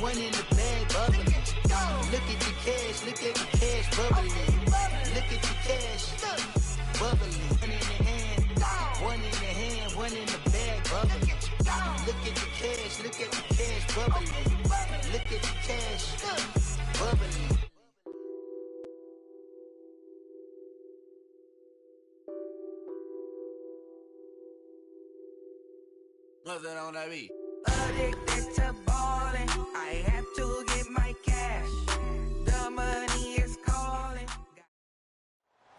one in the bag bubbling. Look at the cash, look at the cash bubbling. Look at the cash, bubbling. One in the hand, one in the hand, one in the bag bubbling. Look at the cash, look at the cash bubbling. Look at the cash, bubbling. Nothing on that beat. Addicted to ballin', I have to get my cash. The money is calling.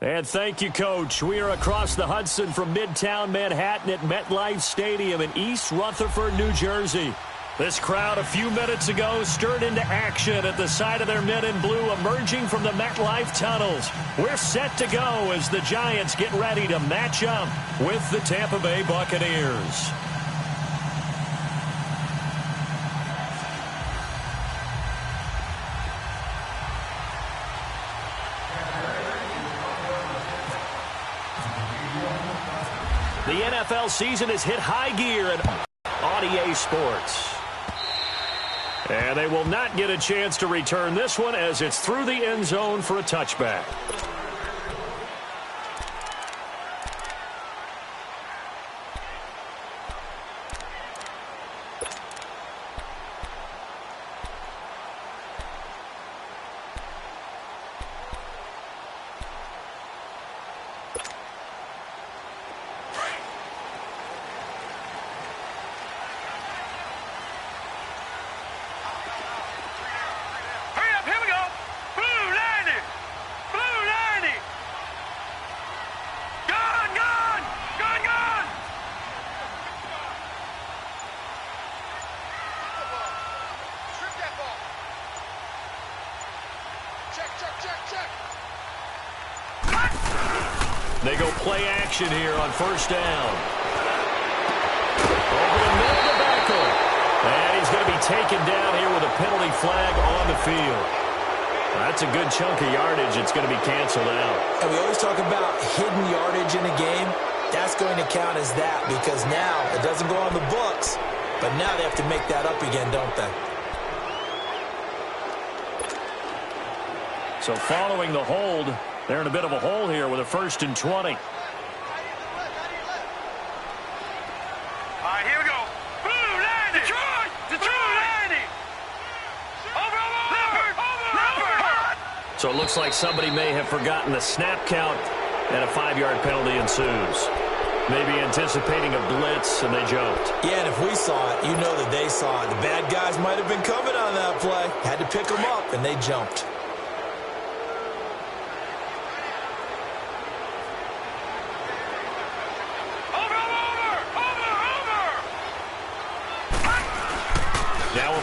And thank you, Coach. We are across the Hudson from Midtown Manhattan at MetLife Stadium in East Rutherford, New Jersey. This crowd a few minutes ago stirred into action at the side of their men in blue emerging from the MetLife tunnels. We're set to go as the Giants get ready to match up with the Tampa Bay Buccaneers. The NFL season has hit high gear at EA Sports. And they will not get a chance to return this one as it's through the end zone for a touchback. They go play action here on first down. Over the middle to Beckel. And he's going to be taken down here with a penalty flag on the field. That's a good chunk of yardage. It's going to be canceled out. And we always talk about hidden yardage in a game. That's going to count as that because now it doesn't go on the books, but now they have to make that up again, don't they? So following the hold, they're in a bit of a hole here with a 1st and 20. All right, here we go. Blue 90. Detroit! Detroit! 90. Over. So it looks like somebody may have forgotten the snap count, and a 5-yard penalty ensues. Maybe anticipating a blitz, and they jumped. Yeah, and if we saw it, you know that they saw it. The bad guys might have been coming on that play. Had to pick them up, and they jumped.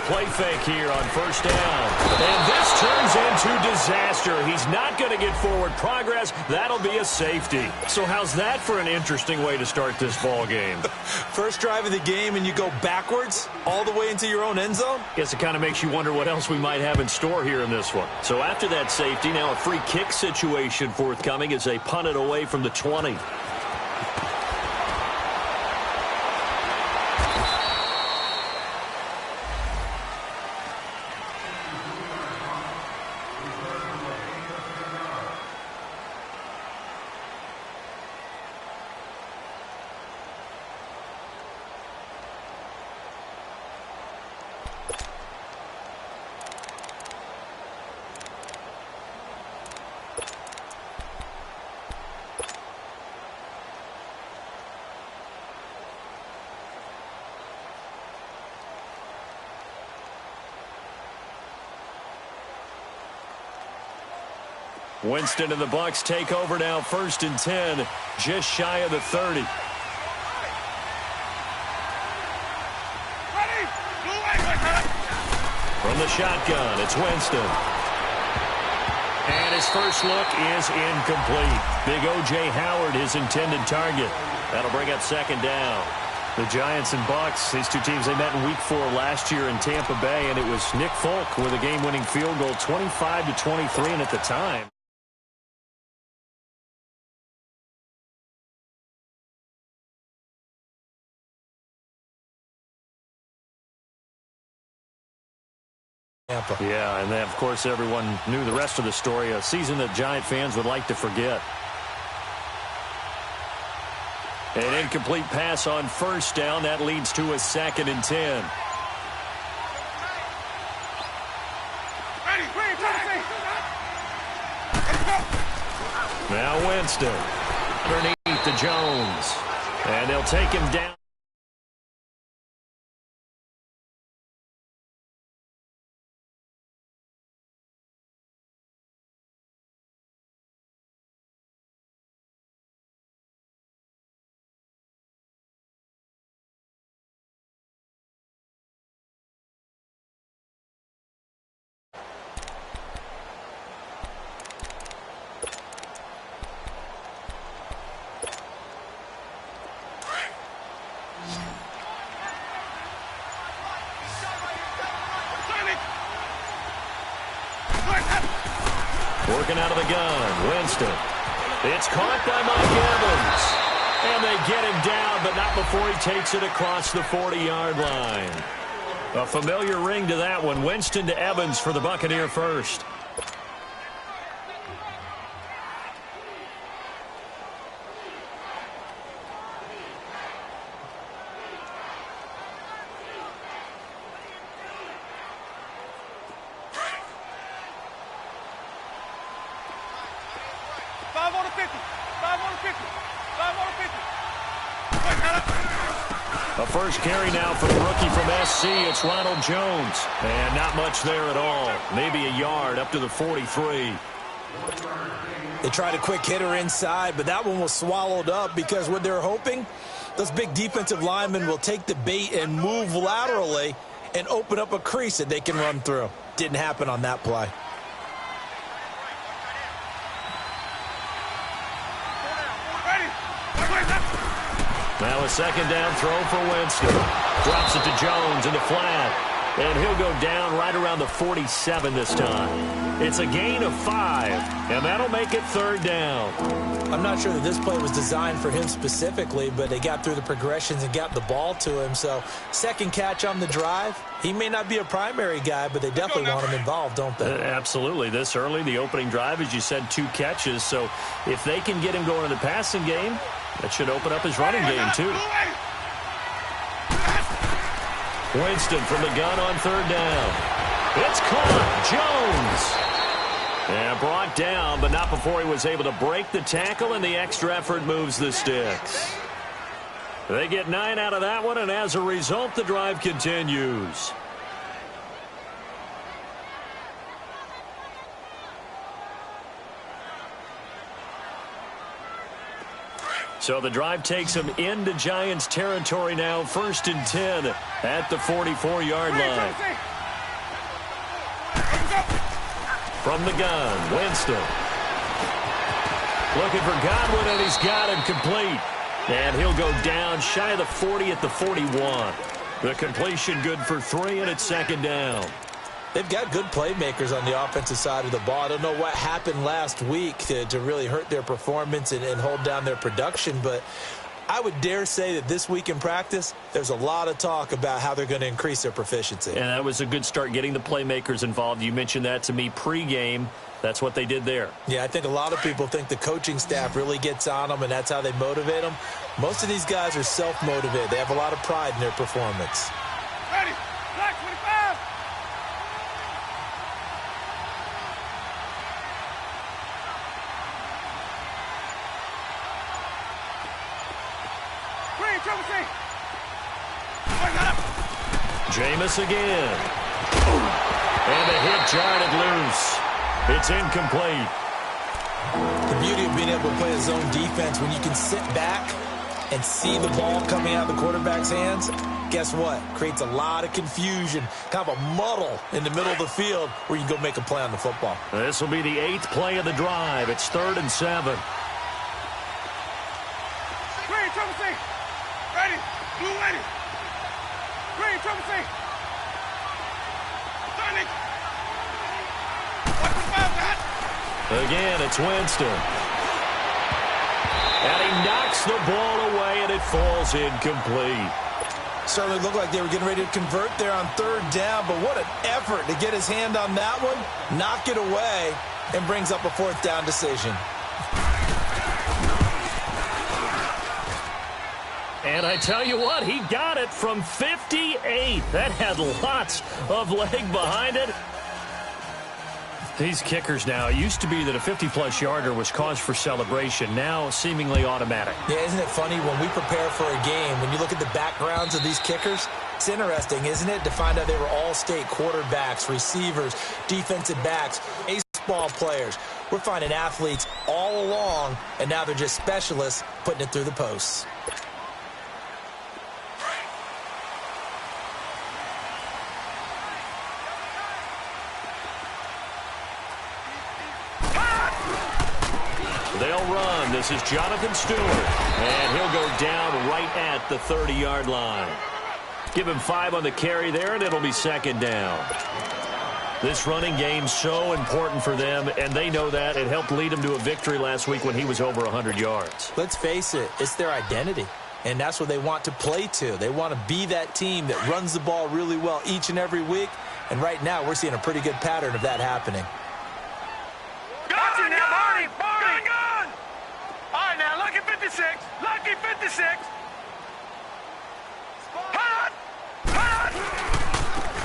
Play fake here on first down. And this turns into disaster. He's not going to get forward progress. That'll be a safety. So how's that for an interesting way to start this ball game? First drive of the game and you go backwards all the way into your own end zone? Guess it kind of makes you wonder what else we might have in store here in this one. So after that safety, now a free kick situation forthcoming as they punt it away from the 20. Winston and the Bucs take over now, 1st and 10, just shy of the 30. From the shotgun, it's Winston. And his first look is incomplete. Big O.J. Howard, his intended target. That'll bring up 2nd down. The Giants and Bucs, these two teams, they met in Week 4 last year in Tampa Bay, and it was Nick Folk with a game-winning field goal, 25-23, and at the time, Tampa. Yeah, and then, of course, everyone knew the rest of the story, a season that Giant fans would like to forget. An incomplete pass on first down. That leads to a 2nd and 10. Now Winston underneath to Jones. And they'll take him down. Working out of the gun, Winston. It's caught by Mike Evans. And they get him down, but not before he takes it across the 40-yard line. A familiar ring to that one. Winston to Evans for the Buccaneer first. A first carry now for the rookie from SC. It's Ronald Jones. And not much there at all. Maybe a yard up to the 43. They tried a quick hitter inside, but that one was swallowed up because what they're hoping, those big defensive linemen will take the bait and move laterally and open up a crease that they can run through. Didn't happen on that play. Now a 2nd down throw for Winston. Drops it to Jones in the flat. And he'll go down right around the 47 this time. It's a gain of 5, and that'll make it 3rd down. I'm not sure that this play was designed for him specifically, but they got through the progressions and got the ball to him. So 2nd catch on the drive. He may not be a primary guy, but they definitely want him involved, don't they? Absolutely. This early, the opening drive, as you said, 2 catches. So if they can get him going in the passing game, that should open up his running game, too. Winston from the gun on 3rd down. It's caught. Jones. And brought down, but not before he was able to break the tackle, and the extra effort moves the sticks. They get 9 out of that one, and as a result, the drive continues. So the drive takes them into Giants territory now. 1st and 10 at the 44-yard line. From the gun, Winston. Looking for Godwin, and he's got him complete. And he'll go down shy of the 40 at the 41. The completion good for 3, and it's 2nd down. They've got good playmakers on the offensive side of the ball. I don't know what happened last week to really hurt their performance and hold down their production, but I would dare say that this week in practice, there's a lot of talk about how they're going to increase their proficiency. And that was a good start getting the playmakers involved. You mentioned that to me pregame. That's what they did there. Yeah, I think a lot of people think the coaching staff really gets on them, and that's how they motivate them. Most of these guys are self-motivated. They have a lot of pride in their performance. Ready. Black 25. Green, trouble team. Jameis again. And the hit jarred it loose. It's incomplete. The beauty of being able to play a zone defense, when you can sit back and see the ball coming out of the quarterback's hands, guess what? Creates a lot of confusion, kind of a muddle in the middle of the field where you can go make a play on the football. This will be the 8th play of the drive. It's 3rd and 7. Green, trouble team. Ready. Blue ready. Green, trouble team. Sonic. Again, it's Winston. And he knocks the ball away, and it falls incomplete. Certainly looked like they were getting ready to convert there on third down, but what an effort to get his hand on that one, knock it away, and brings up a fourth down decision. And I tell you what, he got it from 58. That had lots of leg behind it. These kickers now, it used to be that a 50-plus yarder was cause for celebration. Now, seemingly automatic. Yeah, isn't it funny when we prepare for a game, when you look at the backgrounds of these kickers, it's interesting, isn't it, to find out they were all-state quarterbacks, receivers, defensive backs, baseball players. We're finding athletes all along, and now they're just specialists putting it through the posts. They'll run. This is Jonathan Stewart. And he'll go down right at the 30-yard line. Give him 5 on the carry there, and it'll be second down. This running game's so important for them, and they know that. It helped lead them to a victory last week when he was over 100 yards. Let's face it, it's their identity, and that's what they want to play to. They want to be that team that runs the ball really well each and every week, and right now we're seeing a pretty good pattern of that happening. Gotcha now, Barney! Gun! All right, now, lucky 56. Lucky 56. Hot!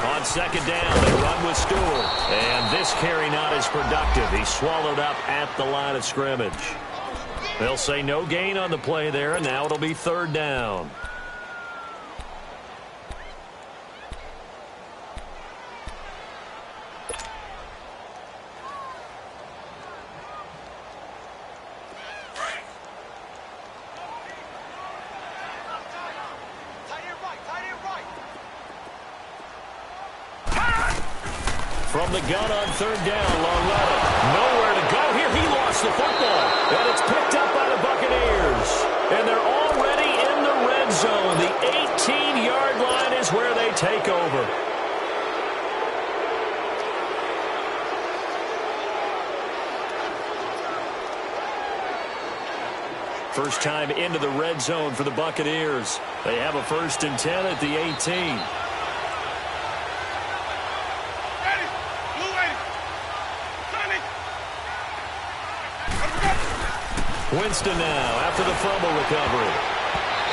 On second down, they run with Stewart. And this carry not as productive. He's swallowed up at the line of scrimmage. They'll say no gain on the play there, and now it'll be third down. From the gun on third down, Longletto. Nowhere to go here. He lost the football. And it's picked up by the Buccaneers. And they're already in the red zone. The 18-yard line is where they take over. First time into the red zone for the Buccaneers. They have a 1st and 10 at the 18. Winston now after the fumble recovery.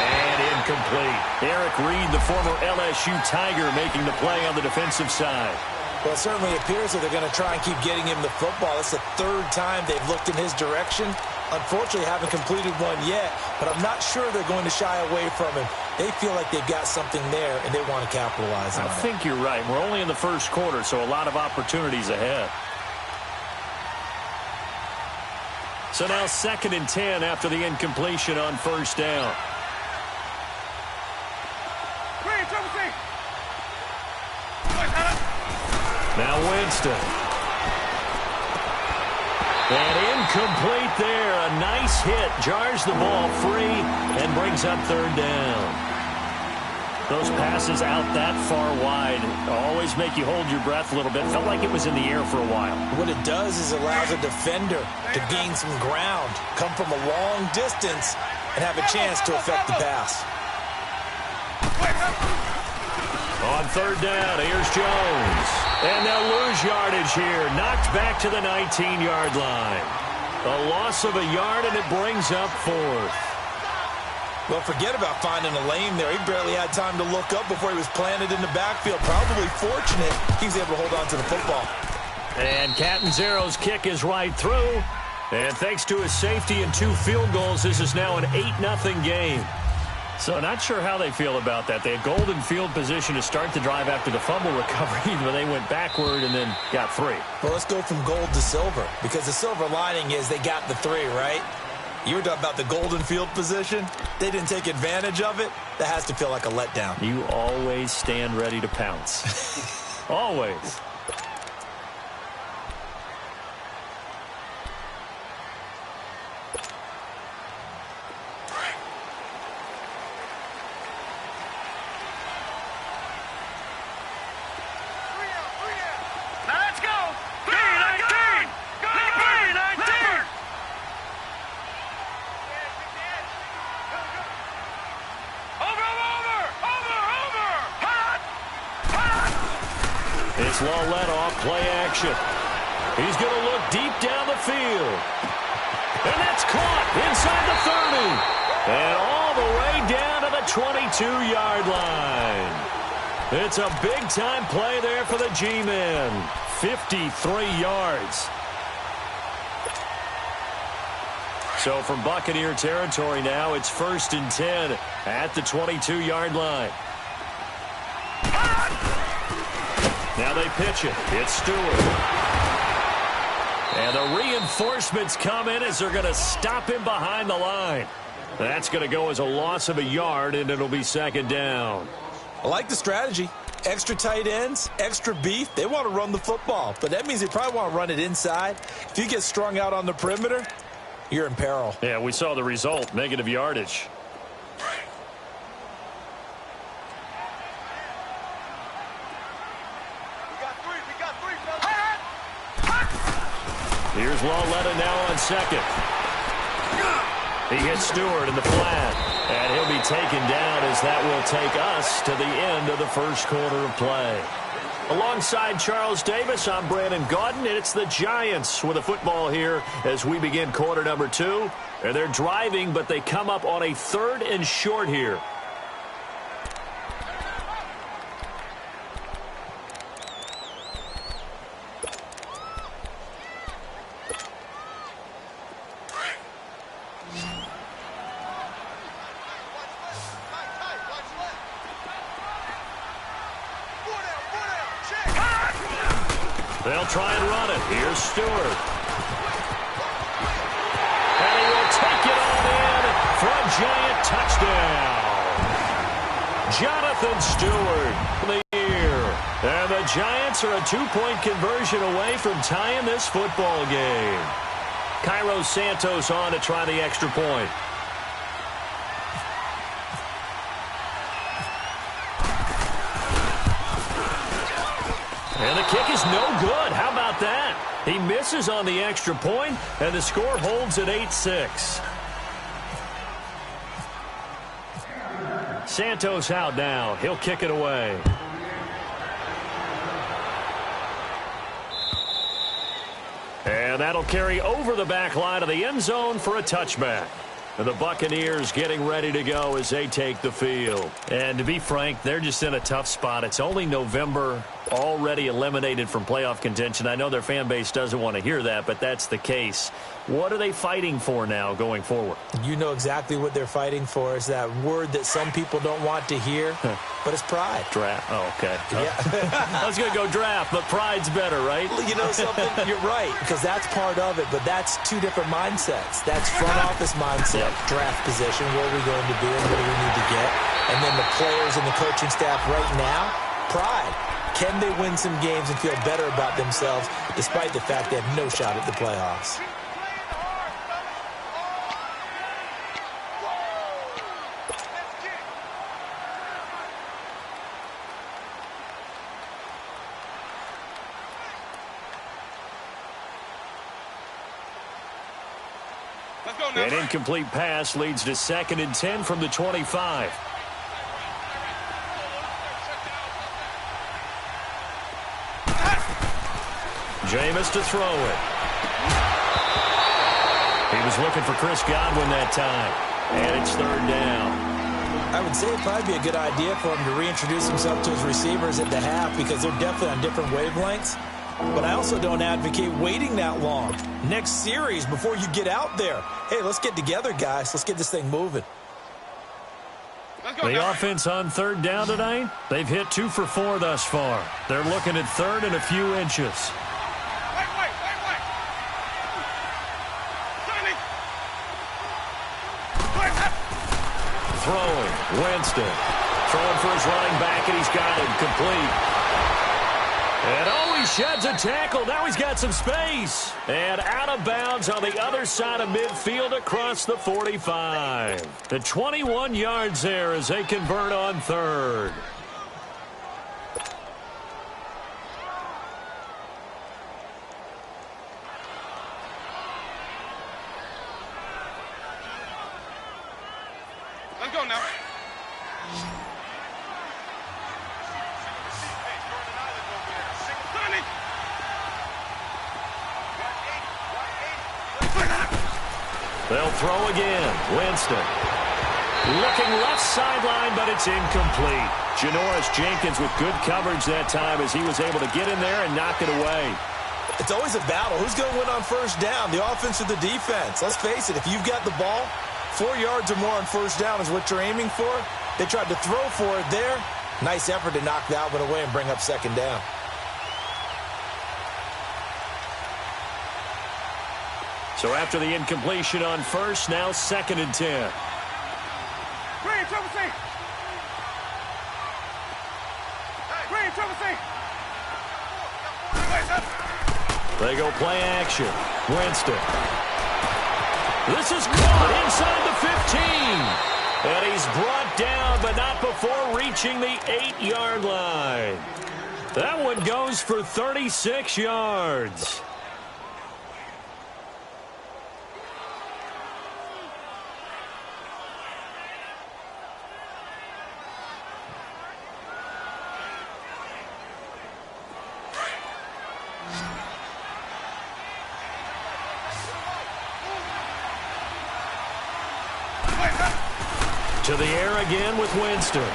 And incomplete. Eric Reed, the former LSU Tiger, making the play on the defensive side. Well, it certainly appears that they're going to try and keep getting him the football. It's the 3rd time they've looked in his direction. Unfortunately, haven't completed one yet, but I'm not sure they're going to shy away from him. They feel like they've got something there, and they want to capitalize on it. I think you're right. We're only in the first quarter, so a lot of opportunities ahead. So now 2nd and 10 after the incompletion on first down. Now Winston. And incomplete there. A nice hit. Jars the ball free and brings up third down. Those passes out that far wide always make you hold your breath a little bit. Felt like it was in the air for a while. What it does is allows a defender to gain some ground, come from a long distance, and have a chance to affect the pass. On third down, here's Jones. And they'll lose yardage here. Knocked back to the 19-yard line. A loss of a yard, and it brings up 4th. Well, forget about finding a lane there. He barely had time to look up before he was planted in the backfield. Probably fortunate he was able to hold on to the football. And Catanzaro's kick is right through. And thanks to his safety and 2 field goals, this is now an 8-0 game. So not sure how they feel about that. They had golden field position to start the drive after the fumble recovery, but they went backward and then got 3. Well, let's go from gold to silver, because the silver lining is they got the 3, right? You were talking about the golden field position. They didn't take advantage of it. That has to feel like a letdown. You always stand ready to pounce. Always. It's Lawlett off play action. He's going to look deep down the field. And that's caught inside the 30. And all the way down to the 22-yard line. It's a big-time play there for the G-men. 53 yards. So from Buccaneer territory now, it's 1st and 10 at the 22-yard line. Now they pitch it. It's Stewart. And the reinforcements come in as they're going to stop him behind the line. That's going to go as a loss of a yard, and it'll be 2nd down. I like the strategy. Extra tight ends, extra beef. They want to run the football, but that means they probably want to run it inside. If you get strung out on the perimeter, you're in peril. Yeah, we saw the result, negative yardage. Here's Lawlett now on 2nd. He hits Stewart in the flat, and he'll be taken down as that will take us to the end of the 1st quarter of play. Alongside Charles Davis, I'm Brandon Gaudin, and it's the Giants with a football here as we begin quarter number 2. And they're driving, but they come up on a 3rd and short here. They'll try and run it. Here's Stewart. And he will take it on in for a Giant touchdown. Jonathan Stewart for the year. And the Giants are a 2-point conversion away from tying this football game. Cairo Santos on to try the extra point. And the kick is no good. How about that? He misses on the extra point, and the score holds at 8-6. Santos out now. He'll kick it away. And that'll carry over the back line of the end zone for a touchback. And the Buccaneers getting ready to go as they take the field. And to be frank, they're just in a tough spot. It's only November, already eliminated from playoff contention. I know their fan base doesn't want to hear that, but that's the case. What are they fighting for now going forward? You know exactly what they're fighting for. Is that word that some people don't want to hear, but it's pride. Draft. Oh, okay. Yeah. I was going to go draft, but pride's better, right? You know something? You're right, because that's part of it, but that's 2 different mindsets. That's front office mindset, draft position, where are we going to be and what do we need to get? And then the players and the coaching staff right now, pride. Can they win some games and feel better about themselves despite the fact they have no shot at the playoffs? An incomplete pass leads to 2nd and 10 from the 25. Jameis to throw it. He was looking for Chris Godwin that time. And it's 3rd down. I would say it'd probably be a good idea for him to reintroduce himself to his receivers at the half because they're definitely on different wavelengths. But I also don't advocate waiting that long. Next series before you get out there. Hey, let's get together, guys. Let's get this thing moving. The offense on 3rd down tonight, they've hit 2 for 4 thus far. They're looking at 3rd and a few inches. Throwing, Winston. Throwing for his running back, and he's got him complete. And he sheds a tackle. Now he's got some space. And out of bounds on the other side of midfield across the 45. The 21 yards there as they convert on 3rd. Let's go now. They'll throw again. Winston. Looking left sideline, but it's incomplete. Janoris Jenkins with good coverage that time as he was able to get in there and knock it away. It's always a battle. Who's going to win on first down, the offense or the defense? Let's face it, if you've got the ball, 4 yards or more on first down is what you're aiming for. They tried to throw for it there. Nice effort to knock that one away and bring up second down. So after the incompletion on first, now 2nd and 10. Green, triple C. Green, triple C. They go play action. Winston. This is caught inside the 15. And he's brought down, but not before reaching the 8-yard line. That one goes for 36 yards. To the air again with Winston.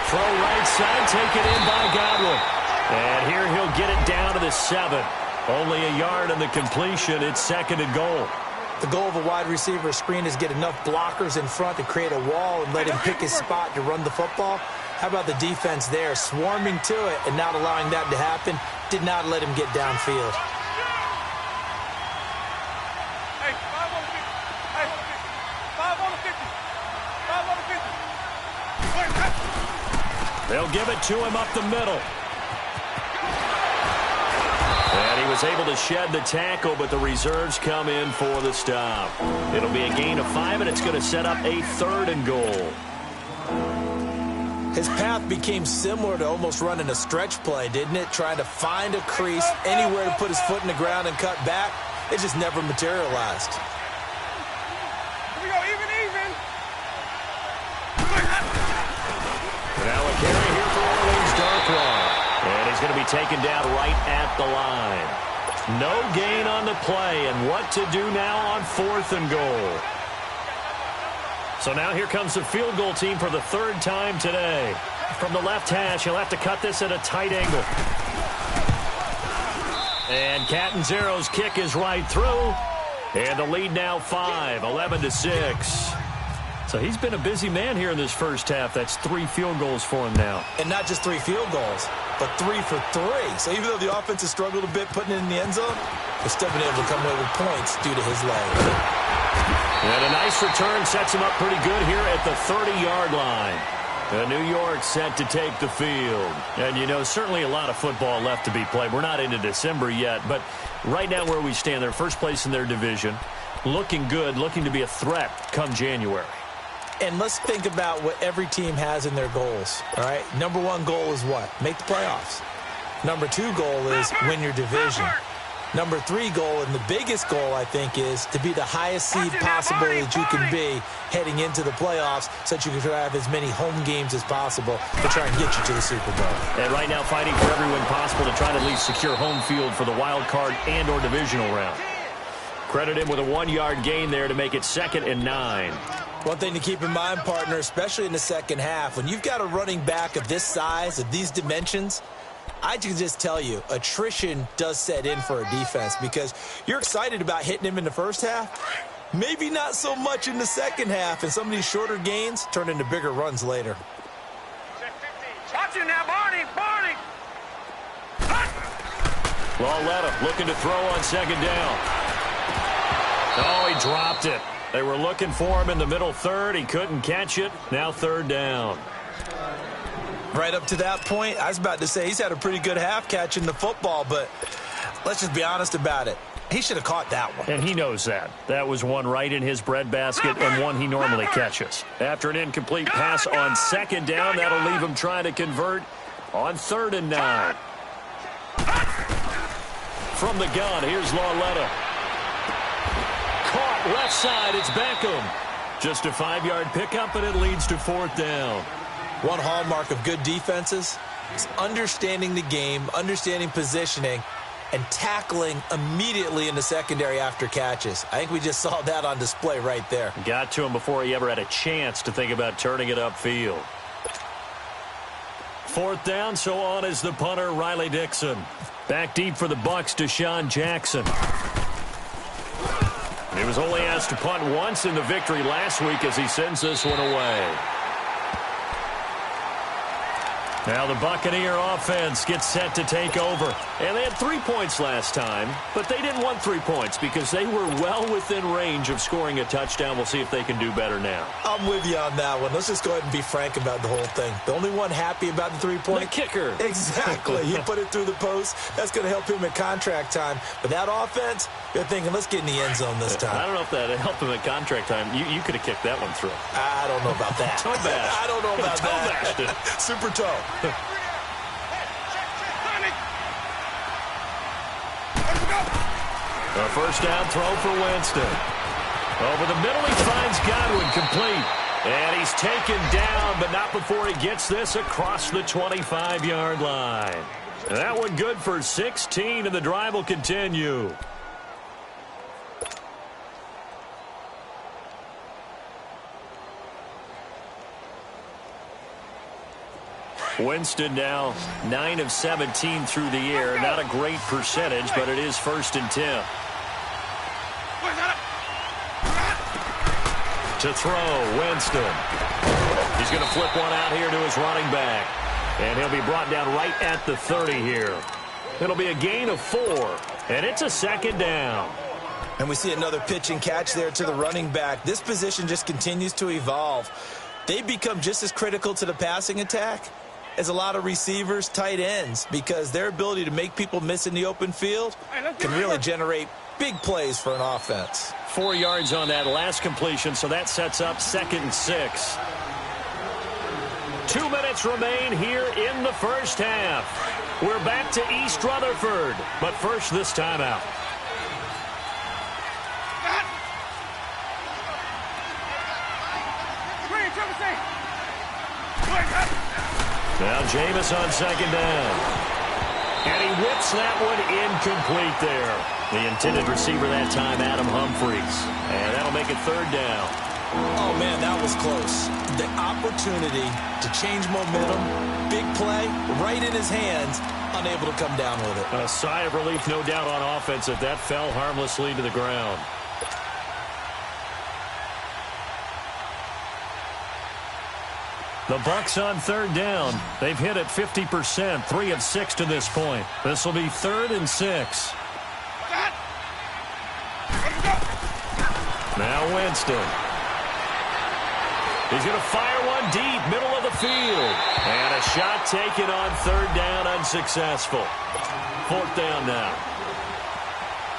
Throw right side, taken in by Godwin. And here he'll get it down to the 7. Only a yard in the completion. It's 2nd and goal. The goal of a wide receiver screen is get enough blockers in front to create a wall and let him pick his spot to run the football. How about the defense there, swarming to it and not allowing that to happen? Did not let him get downfield. Hey, 5 on the 50. Hey, 5 on the 50. 5 on the 50. They'll give it to him up the middle. And he was able to shed the tackle, but the reserves come in for the stop. It'll be a gain of 5, and it's going to set up a 3rd and goal. His path became similar to almost running a stretch play, didn't it? Trying to find a crease, anywhere to put his foot in the ground and cut back. It just never materialized. Here we go, even. Now a carry here for Orleans Darkwa. And he's going to be taken down right at the line. No gain on the play, and what to do now on 4th and goal. So now here comes the field goal team for the 3rd time today. From the left hash, he'll have to cut this at a tight angle. And Catanzaro's kick is right through. And the lead now 5, 11-6. So he's been a busy man here in this first half. That's 3 field goals for him now. And not just 3 field goals, but 3 for 3. So even though the offense has struggled a bit putting it in the end zone, they've still been able to come away with points due to his legs. And a nice return sets him up pretty good here at the 30-yard line. New York set to take the field. And, you know, certainly a lot of football left to be played. We're not into December yet, but right now where we stand, they're first place in their division. Looking good, looking to be a threat come January. And let's think about what every team has in their goals, all right? Number 1 goal is what? Make the playoffs. Number 2 goal is win your division. Number 3 goal, and the biggest goal, I think, is to be the highest seed possible that you can be heading into the playoffs so that you can try to have as many home games as possible to try and get you to the Super Bowl. And right now fighting for every win possible to try to at least secure home field for the wild card and or divisional round. Credit him with a 1-yard gain there to make it 2nd and 9. One thing to keep in mind, partner, especially in the second half, when you've got a running back of this size, of these dimensions, I can just tell you, attrition does set in for a defense because you're excited about hitting him in the first half. Maybe not so much in the second half, and some of these shorter gains turn into bigger runs later. Watch it now, Barney. Lauletta looking to throw on 2nd down. Oh, he dropped it. They were looking for him in the middle 3rd. He couldn't catch it. Now 3rd down. Right up to that point, I was about to say he's had a pretty good half catching the football, but let's just be honest about it. He should have caught that one. And he knows that. That was one right in his breadbasket and one he normally catches. After an incomplete pass on 2nd down, that'll leave him trying to convert on 3rd and 9. From the gun, here's Lauletta. Caught left side, it's Beckham. Just a 5-yard pickup, and it leads to 4th down. One hallmark of good defenses is understanding the game, understanding positioning, and tackling immediately in the secondary after catches. I think we just saw that on display right there. Got to him before he ever had a chance to think about turning it upfield. 4th down, so on is the punter, Riley Dixon. Back deep for the Bucs, Deshaun Jackson. He was only asked to punt once in the victory last week as he sends this one away. Now the Buccaneer offense gets set to take over. And they had 3 points last time, but they didn't want 3 points because they were well within range of scoring a touchdown. We'll see if they can do better now. I'm with you on that one. Let's just go ahead and be frank about the whole thing. The only one happy about the 3-point? The kicker. Exactly. He put it through the post. That's going to help him at contract time. But that offense, they're thinking, let's get in the end zone this time. I don't know if that helped him at contract time. You could have kicked that one through. I don't know about that. Toe bash. I don't know about toe bashed it. Super toe. A 1st down throw for Winston. Over the middle, he finds Godwin, complete. And he's taken down, but not before he gets this across the 25-yard line. And that one good for 16, and the drive will continue. Winston now 9 of 17 through the air. Not a great percentage, but it is 1st and 10. To throw, Winston. He's going to flip one out here to his running back. And he'll be brought down right at the 30 here. It'll be a gain of 4, and it's a 2nd down. And we see another pitch and catch there to the running back. This position just continues to evolve. They become just as critical to the passing attack as a lot of receivers, tight ends, because their ability to make people miss in the open field can really generate big plays for an offense. 4 yards on that last completion, so that sets up 2nd and 6. 2 minutes remain here in the 1st half. We're back to East Rutherford, but first this timeout. Now Jameis on 2nd down. And he whips that one incomplete there. The intended receiver that time, Adam Humphries. And that'll make it 3rd down. Oh, man, that was close. The opportunity to change momentum, big play, right in his hands, unable to come down with it. A sigh of relief, no doubt, on offense if that fell harmlessly to the ground. The Bucs on 3rd down. They've hit it 50%, 3 of 6 to this point. This will be 3rd and 6. Now Winston. He's going to fire one deep, middle of the field. And a shot taken on 3rd down, unsuccessful. 4th down now.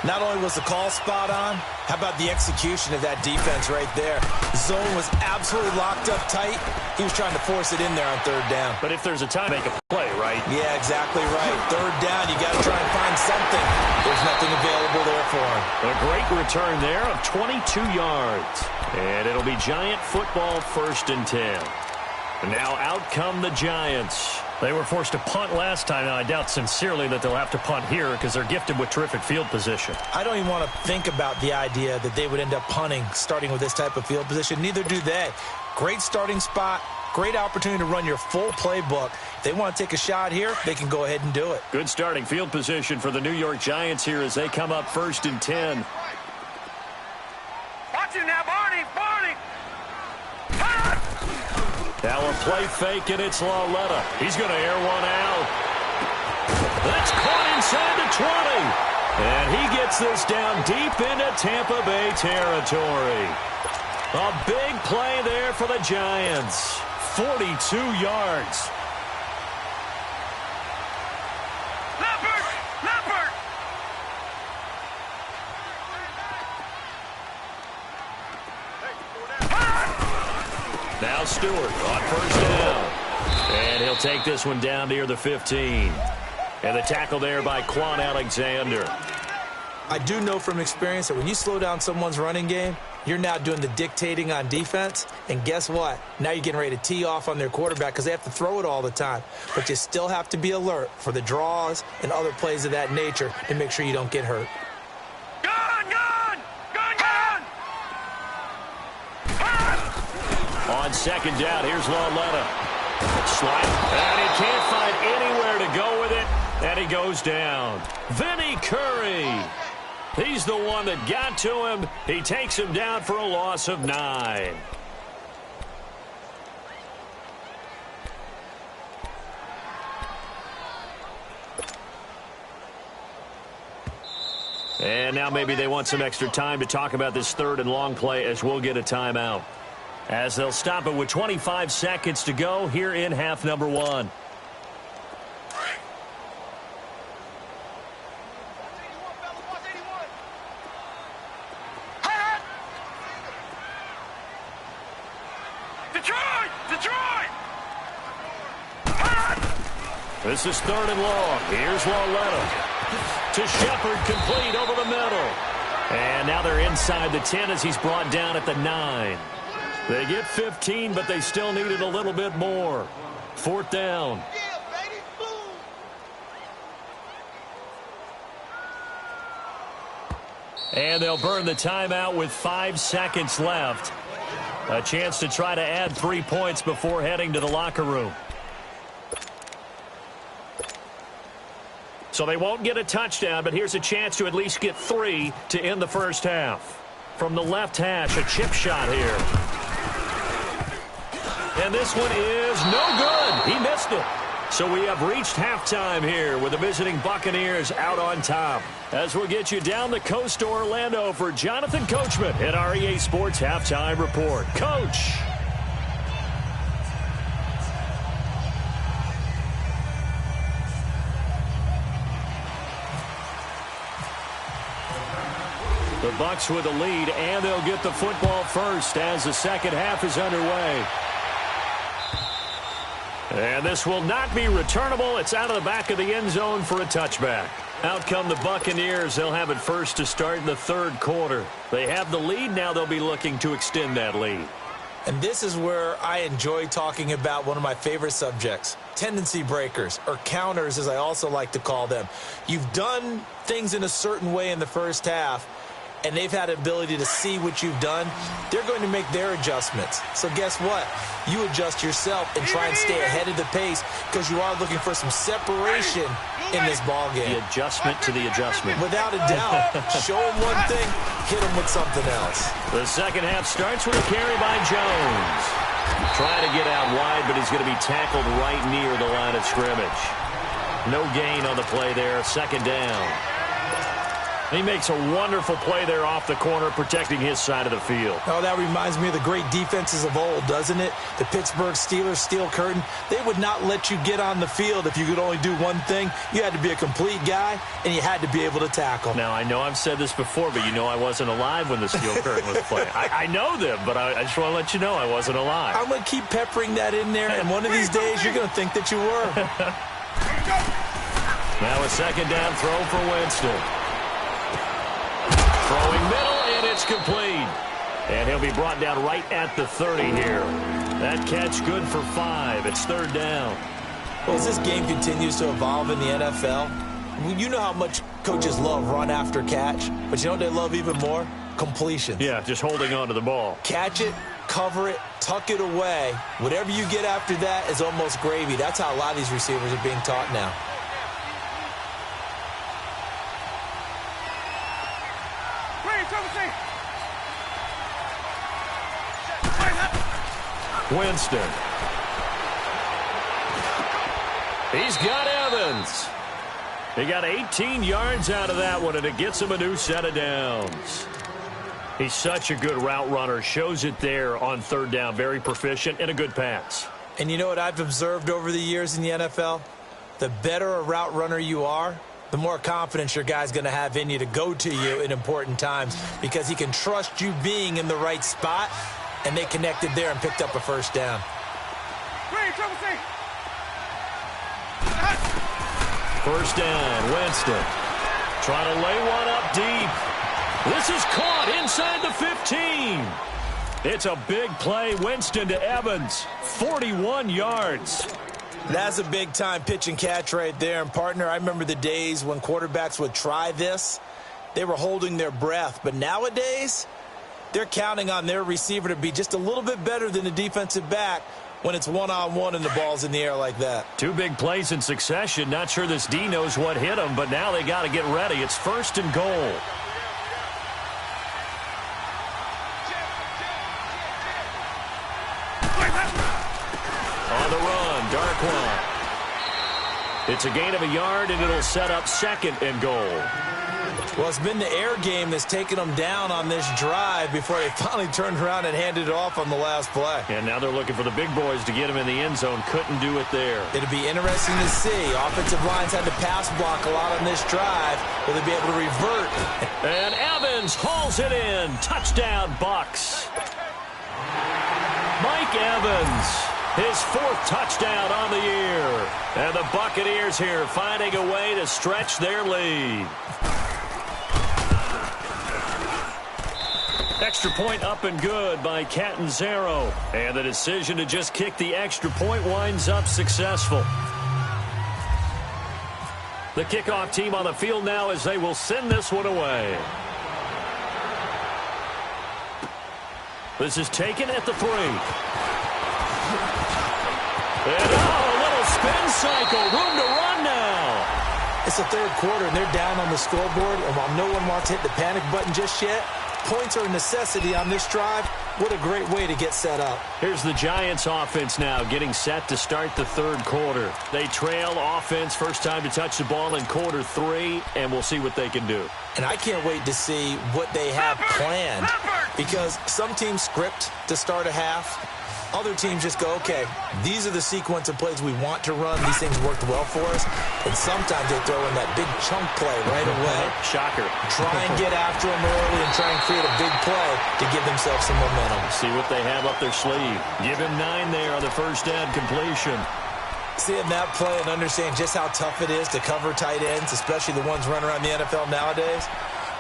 Not only was the call spot on, how about the execution of that defense right there? The zone was absolutely locked up tight. He was trying to force it in there on 3rd down. But if there's a time, make a play, right? Yeah, exactly right. 3rd down, you got to try and find something. There's nothing available there for him. A great return there of 22 yards. And it'll be Giant football, 1st and 10. And now out come the Giants. They were forced to punt last time. Now, I doubt sincerely that they'll have to punt here because they're gifted with terrific field position. I don't even want to think about the idea that they would end up punting starting with this type of field position. Neither do they. Great starting spot. Great opportunity to run your full playbook. If they want to take a shot here, they can go ahead and do it. Good starting field position for the New York Giants here as they come up 1st and 10. Watch it now, Barney! Barney! Now a play fake, and it's Lauletta. He's going to air one out. That's caught inside the 20. And he gets this down deep into Tampa Bay territory. A big play there for the Giants. 42 yards. Leopard! Now Stewart on 1st down. And he'll take this one down near the 15. And the tackle there by Quan Alexander. I do know from experience that when you slow down someone's running game, You're now doing the dictating on defense, and guess what? Now you're getting ready to tee off on their quarterback because they have to throw it all the time. But you still have to be alert for the draws and other plays of that nature to make sure you don't get hurt. On second down, here's Lauletta. Slide, and he can't find anywhere to go with it, and he goes down. Vinny Curry. He's the one that got to him. He takes him down for a loss of 9. And now maybe they want some extra time to talk about this third and long play as we'll get a timeout. As they'll stop it with 25 seconds to go here in half number 1. This is third and long. Here's Lauletta. To Shepard, complete over the middle. And now they're inside the 10 as he's brought down at the 9. They get 15, but they still needed a little bit more. Fourth down. And they'll burn the timeout with 5 seconds left. A chance to try to add 3 points before heading to the locker room. So they won't get a touchdown, but here's a chance to at least get 3 to end the first half. From the left hash, a chip shot here. And this one is no good. He missed it. So we have reached halftime here with the visiting Buccaneers out on top. As we'll get you down the coast to Orlando for Jonathan Coachman at our EA Sports Halftime Report. Coach. The Bucs with a lead, and they'll get the football first as the second half is underway. And this will not be returnable. It's out of the back of the end zone for a touchback. Out come the Buccaneers. They'll have it first to start in the third quarter. They have the lead. Now they'll be looking to extend that lead. And this is where I enjoy talking about one of my favorite subjects, tendency breakers, or counters as I also like to call them. You've done things in a certain way in the first half, and they've had an ability to see what you've done. They're going to make their adjustments. So guess what? You adjust yourself and try and stay ahead of the pace because you are looking for some separation in this ball game. The adjustment to the adjustment. Without a doubt. Show them one thing, hit them with something else. The second half starts with a carry by Jones. Trying to get out wide, but he's going to be tackled right near the line of scrimmage. No gain on the play there. Second down. He makes a wonderful play there off the corner, protecting his side of the field. Oh, that reminds me of the great defenses of old, doesn't it? The Pittsburgh Steelers, Steel Curtain. They would not let you get on the field if you could only do one thing. You had to be a complete guy, and you had to be able to tackle. Now, I know I've said this before, but you know I wasn't alive when the Steel Curtain was playing. I know them, but I just want to let you know I wasn't alive. I'm going to keep peppering that in there, and one of these days you're going to think that you were. Now a second down throw for Winston. Throwing middle, and it's complete. And he'll be brought down right at the 30 here. That catch good for 5. It's third down. Well, as this game continues to evolve in the NFL, you know how much coaches love run after catch, but you know what they love even more? Completions. Yeah, just holding on to the ball. Catch it, cover it, tuck it away. Whatever you get after that is almost gravy. That's how a lot of these receivers are being taught now. Winston. He's got Evans. He got 18 yards out of that one, and it gets him a new set of downs. He's such a good route runner. Shows it there on third down. Very proficient and a good pass. And you know what I've observed over the years in the NFL? The better a route runner you are, the more confidence your guy's going to have in you to go to you in important times because he can trust you being in the right spot, and they connected there and picked up a first down. First down, Winston. Trying to lay one up deep. This is caught inside the 15. It's a big play. Winston to Evans. 41 yards. That's a big-time pitch and catch right there. And, partner, I remember the days when quarterbacks would try this. They were holding their breath. But nowadays, they're counting on their receiver to be just a little bit better than the defensive back when it's one-on-one and the ball's in the air like that. Two big plays in succession. Not sure this D knows what hit him, but now they got to get ready. It's 1st and goal. On the run, Darkwan. It's a gain of a yard, and it'll set up 2nd and goal. Well, it's been the air game that's taken them down on this drive before they finally turned around and handed it off on the last play. And now they're looking for the big boys to get him in the end zone. Couldn't do it there. It'll be interesting to see. Offensive lines had to pass block a lot on this drive. Will they be able to revert? And Evans hauls it in. Touchdown, Bucks. Mike Evans, his 4th touchdown on the year. And the Buccaneers here finding a way to stretch their lead. Extra point up and good by Catanzaro. And the decision to just kick the extra point winds up successful. The kickoff team on the field now as they will send this one away. This is taken at the 3. And a little spin cycle. Room to run now. It's the 3rd quarter, and they're down on the scoreboard. And while no one wants to hit the panic button just yet, points are a necessity on this drive. What a great way to get set up. Here's the Giants offense now getting set to start the 3rd quarter. They trail offense, first time to touch the ball in quarter 3, and we'll see what they can do. And I can't wait to see what they have planned, because some teams script to start a half. Other teams just go, okay, these are the sequence of plays we want to run. These things worked well for us. And sometimes they throw in that big chunk play right away. Shocker. Try and get after them early and try and create a big play to give themselves some momentum. See what they have up their sleeve. Give him 9 there on the first down completion. Seeing that play and understand just how tough it is to cover tight ends, especially the ones running around the NFL nowadays,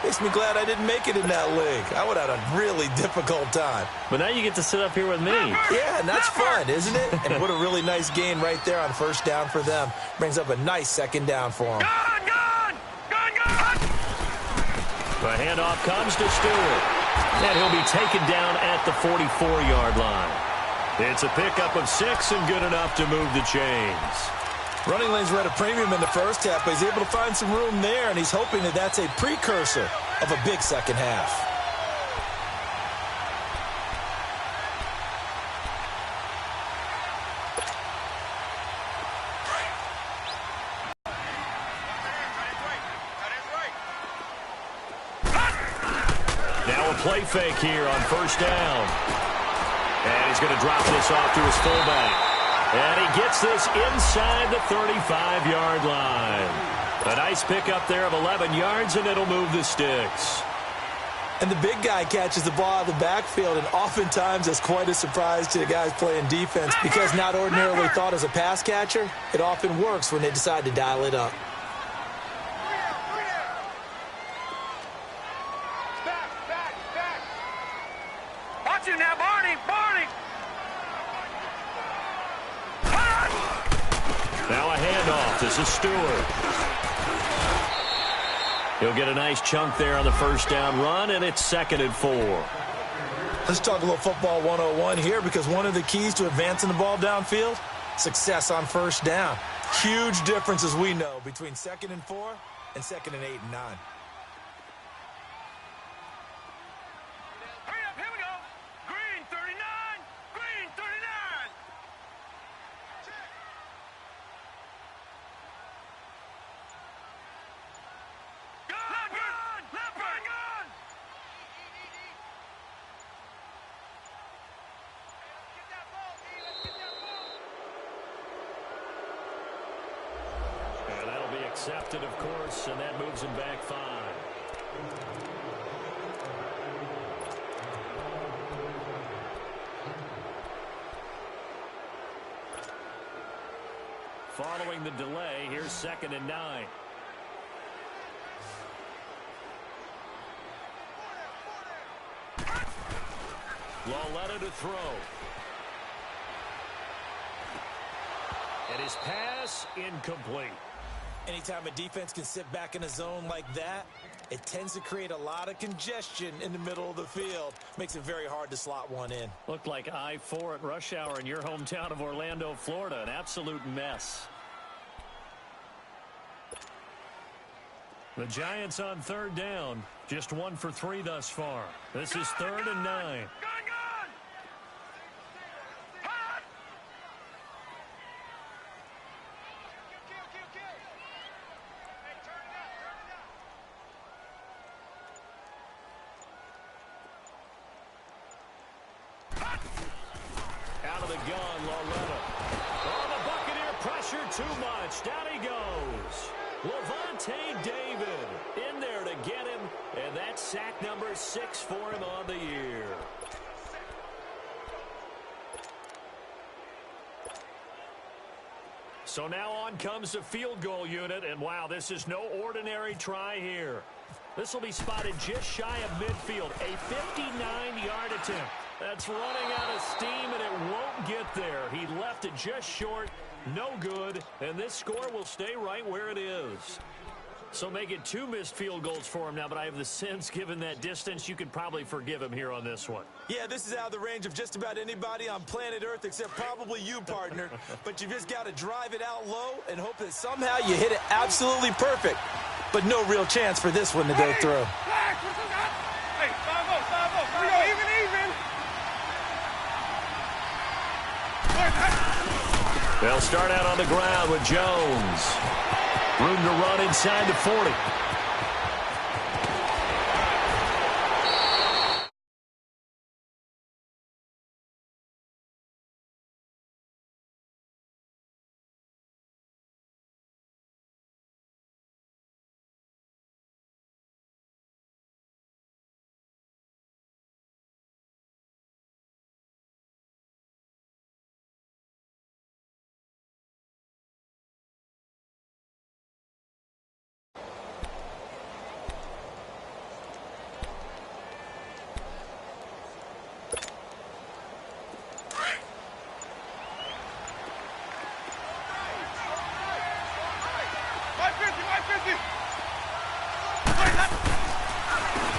makes me glad I didn't make it in that league. I would have had a really difficult time. But now you get to sit up here with me. Yeah, and that's fun, isn't it? And what a really nice gain right there on first down for them. Brings up a nice 2nd down for them. Gun! The handoff comes to Stewart. And he'll be taken down at the 44-yard line. It's a pickup of 6 and good enough to move the chains. Running lanes were at a premium in the first half, but he's able to find some room there, and he's hoping that that's a precursor of a big second half. Now a play fake here on first down. And he's going to drop this off to his fullback. And he gets this inside the 35-yard line. A nice pickup there of 11 yards, and it'll move the sticks. And the big guy catches the ball out of the backfield, and oftentimes it's quite a surprise to the guys playing defense because not ordinarily thought as a pass catcher, it often works when they decide to dial it up. Back. Watch it now, Barney! Now a handoff. This is Stewart. He'll get a nice chunk there on the first down run, and it's 2nd and 4. Let's talk a little football 101 here, because one of the keys to advancing the ball downfield, success on first down. Huge difference, as we know, between 2nd and 4 and 2nd and 8 and 9. Hurry up, here we go! Green 39! Green 39! Gun! And that'll be accepted, of course, and that moves him back 5. Following the delay, here's 2nd and 9. Lauletta to throw. And his pass incomplete. Anytime a defense can sit back in a zone like that, it tends to create a lot of congestion in the middle of the field. Makes it very hard to slot one in. Looked like I-4 at rush hour in your hometown of Orlando, Florida. An absolute mess. The Giants on third down. Just 1 for 3 thus far. This is 3rd and 9. Out of the gun, Lauletta. Oh, the Buccaneer pressure too much. Down he goes. Levante David in there to get him, and that's sack number 6 for him on the year. So now on comes the field goal unit, and wow, this is no ordinary try here. This will be spotted just shy of midfield, a 59-yard attempt. That's running out of steam, and it won't get there. He left it just short, no good, and this score will stay right where it is. So make it 2 missed field goals for him now, but I have the sense, given that distance, you could probably forgive him here on this one. Yeah, this is out of the range of just about anybody on planet Earth except probably you, partner. But you just got to drive it out low and hope that somehow you hit it absolutely perfect. But no real chance for this one to go through. Hey, 5-0. We go even. They'll start out on the ground with Jones. Room to run inside the 40.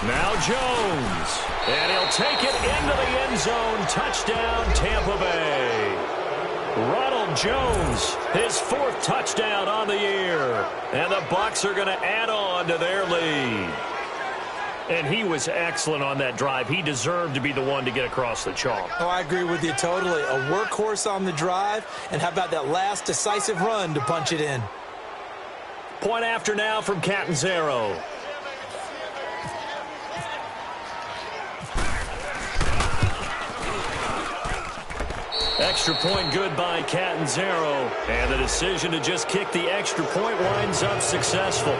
Now Jones, and he'll take it into the end zone. Touchdown, Tampa Bay. Ronald Jones, his 4th touchdown on the year. And the Bucs are going to add on to their lead. And he was excellent on that drive. He deserved to be the one to get across the chalk. Oh, I agree with you totally. A workhorse on the drive, and how about that last decisive run to punch it in? Point after now from Catanzaro. Extra point good by Catanzaro. And the decision to just kick the extra point winds up successful.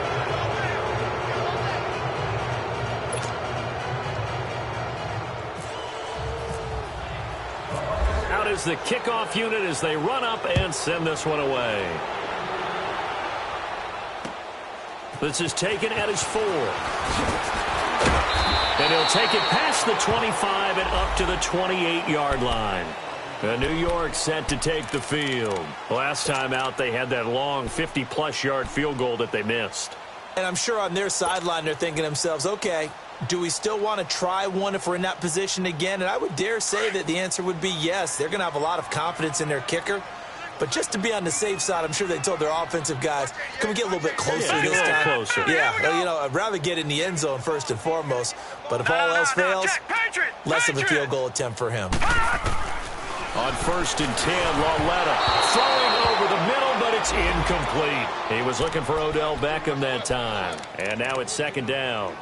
Out is the kickoff unit as they run up and send this one away. This is taken at his 4. And he'll take it past the 25 and up to the 28-yard line. New York set to take the field. Last time out, they had that long 50-plus yard field goal that they missed. And I'm sure on their sideline, they're thinking to themselves, okay, do we still want to try one if we're in that position again? And I would dare say that the answer would be yes. They're going to have a lot of confidence in their kicker. But just to be on the safe side, I'm sure they told their offensive guys, can we get a little bit closer this time? Closer. Yeah, you know, I'd rather get in the end zone first and foremost. But if all else fails, less of a field goal attempt for him. On 1st and 10, Lauletta throwing over the middle, but it's incomplete. He was looking for Odell Beckham that time. And now it's 2nd down.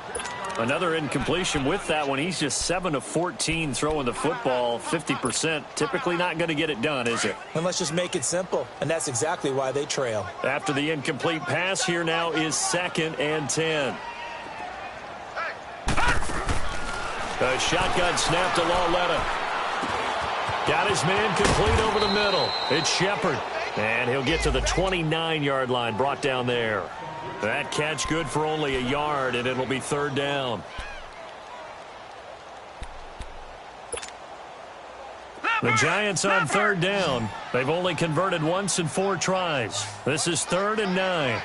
Another incompletion with that one. He's just 7 of 14 throwing the football, 50%. Typically not going to get it done, is it? And let's just make it simple. And that's exactly why they trail. After the incomplete pass, here now is 2nd and 10. A shotgun snap to Lauletta. Got his man complete over the middle. It's Shepard. And he'll get to the 29-yard line, brought down there. That catch good for only a yard, and it'll be 3rd down. The Giants on third down. They've only converted once in 4 tries. This is 3rd and 9.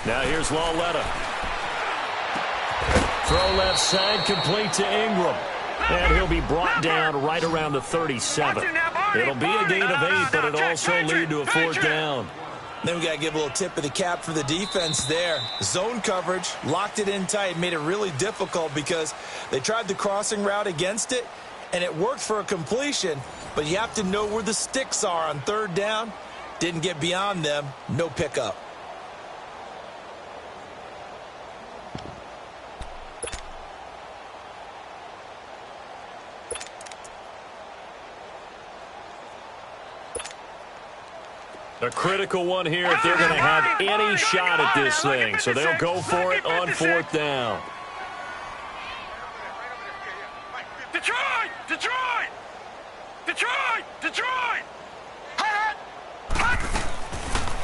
Now here's Lawletta. Throw left side, complete to Ingram. And he'll be brought down right around the 37. It'll be a gain of 8, but it'll also lead to a 4th down. Then we got to give a little tip of the cap for the defense there. Zone coverage, locked it in tight, made it really difficult because they tried the crossing route against it, and it worked for a completion, but you have to know where the sticks are on 3rd down. Didn't get beyond them, no pickup. A critical one here if they're going to have any shot at this thing. So they'll go for it on 4th down. Detroit! Detroit! Detroit! Detroit!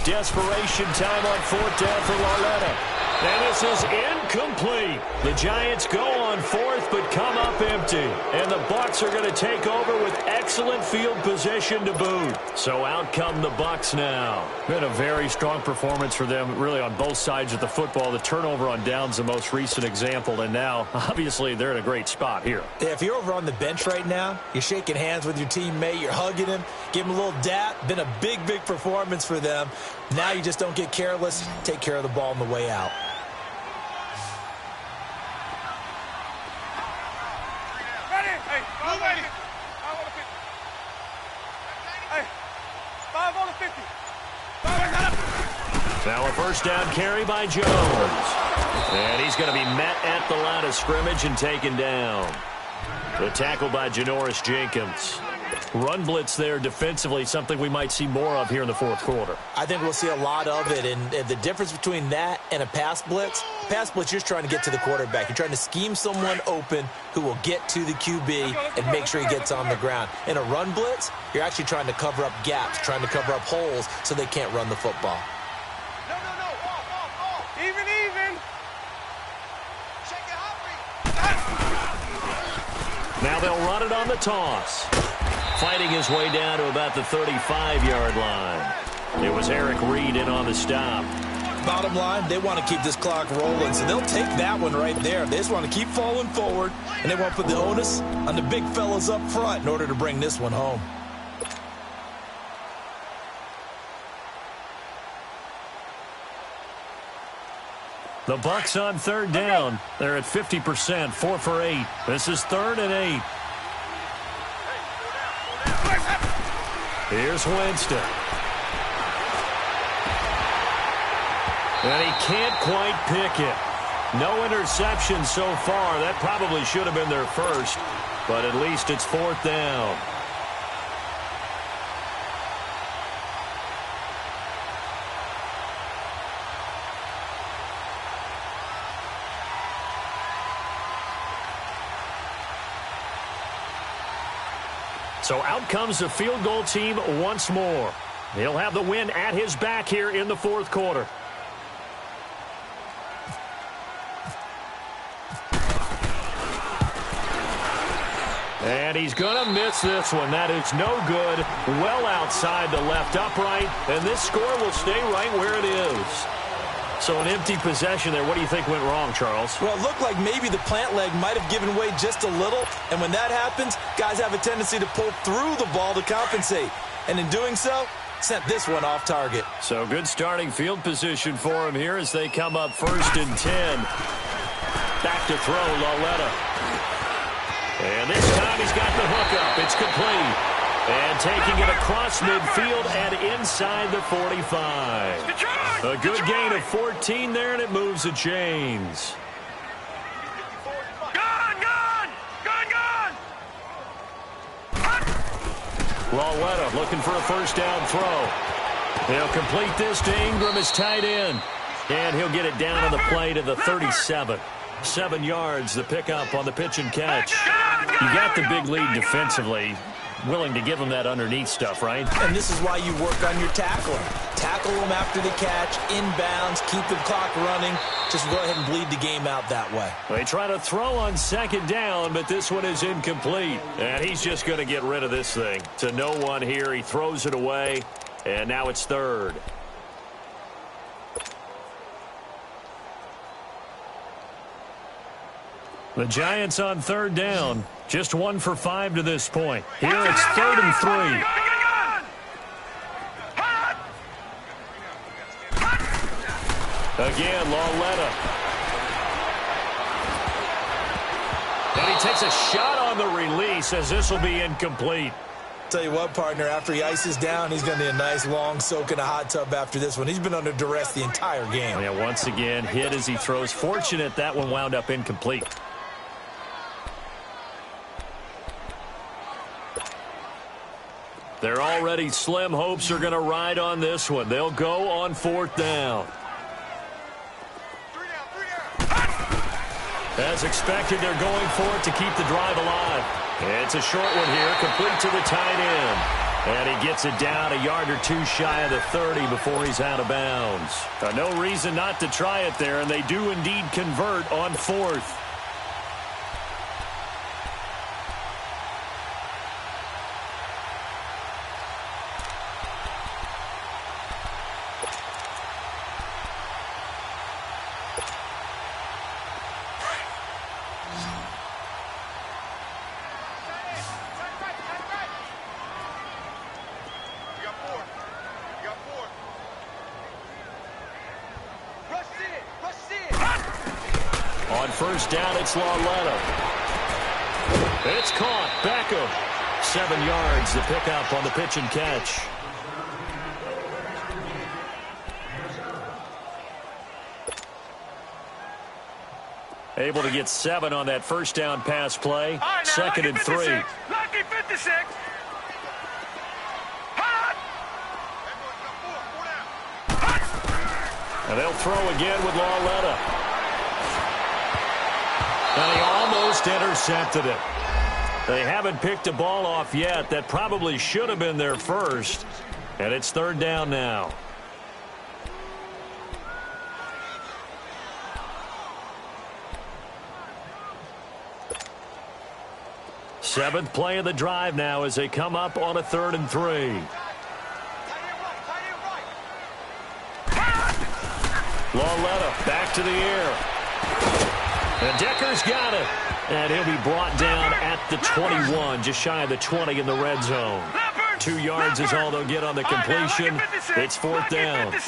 Desperation time on 4th down for Lawletta. And this is incomplete. The Giants go on 4th but come up empty. And the Bucs are going to take over with excellent field position to boot. So out come the Bucs now. Been a very strong performance for them really on both sides of the football. The turnover on downs the most recent example. And now, obviously, they're in a great spot here. Yeah, if you're over on the bench right now, you're shaking hands with your teammate, you're hugging him, give him a little dap. Been a big, big performance for them. Now you just don't get careless. Take care of the ball on the way out. Now a 1st down carry by Jones. And he's going to be met at the line of scrimmage and taken down. The tackle by Janoris Jenkins. Run blitz there defensively, something we might see more of here in the 4th quarter. I think we'll see a lot of it, and the difference between that and a pass blitz, you're just trying to get to the quarterback. You're trying to scheme someone open who will get to the QB and make sure he gets on the ground. In a run blitz, you're actually trying to cover up gaps, trying to cover up holes so they can't run the football. Even. Now they'll run it on the toss. Fighting his way down to about the 35-yard line. It was Eric Reed in on the stop. Bottom line, they want to keep this clock rolling, so they'll take that one right there. They just want to keep falling forward, and they want to put the onus on the big fellas up front in order to bring this one home. The Bucs on 3rd down. They're at 50%, 4 for 8. This is 3rd and 8. Here's Winston. And he can't quite pick it. No interception so far. That probably should have been their first, but at least it's 4th down. So out comes the field goal team once more. He'll have the win at his back here in the 4th quarter. And he's going to miss this one. That is no good. Well outside the left upright. And this score will stay right where it is. So an empty possession there. What do you think went wrong, Charles? Well, it looked like maybe the plant leg might have given way just a little. And when that happens, guys have a tendency to pull through the ball to compensate. And in doing so, sent this one off target. So good starting field position for him here as they come up 1st and 10. Back to throw, Lawletta. And this time he's got the hook up. It's complete. And taking it across midfield and inside the 45. A good gain of 14 there, and it moves the chains. Lawletta looking for a 1st down throw. He'll complete this to Ingram as tight end. And he'll get it down on the play to the 37. 7 yards, the pickup on the pitch and catch. You got the big lead defensively. willing to give him that underneath stuff, right? And this is why you work on your tackling. Tackle them after the catch, inbounds, keep the clock running. Just go ahead and bleed the game out that way. They try to throw on second down, but this one is incomplete. And he's just going to get rid of this thing. To no one here, he throws it away, and now it's third. The Giants on third down. Just 1 for 5 to this point. Here it's 3rd and 3. Again, Lauletta. And he takes a shot on the release as this will be incomplete. Tell you what, partner, after he ices down, he's going to need a nice long soak in a hot tub after this one. He's been under duress the entire game. Yeah, once again, hit as he throws. Fortunate that one wound up incomplete. Their already slim hopes are going to ride on this one. They'll go on 4th down. As expected, they're going for it to keep the drive alive. It's a short one here, complete to the tight end. And he gets it down a yard or two shy of the 30 before he's out of bounds. No reason not to try it there, and they do indeed convert on 4th. On 1st down, it's Lauletta. It's caught. Beckham. 7 yards, the pickup on the pitch and catch. Able to get 7 on that 1st down pass play. Right, 2nd and 3. Lucky 56. And they'll throw again with Lauletta. And he almost intercepted it. They haven't picked a ball off yet. That probably should have been their first. And it's 3rd down now. Seventh play of the drive now as they come up on a 3rd and 3. Lauletta back to the air. And Decker's got it. And he'll be brought down at the 21, just shy of the 20 in the red zone. 2 yards is all they'll get on the completion. It's 4th down. All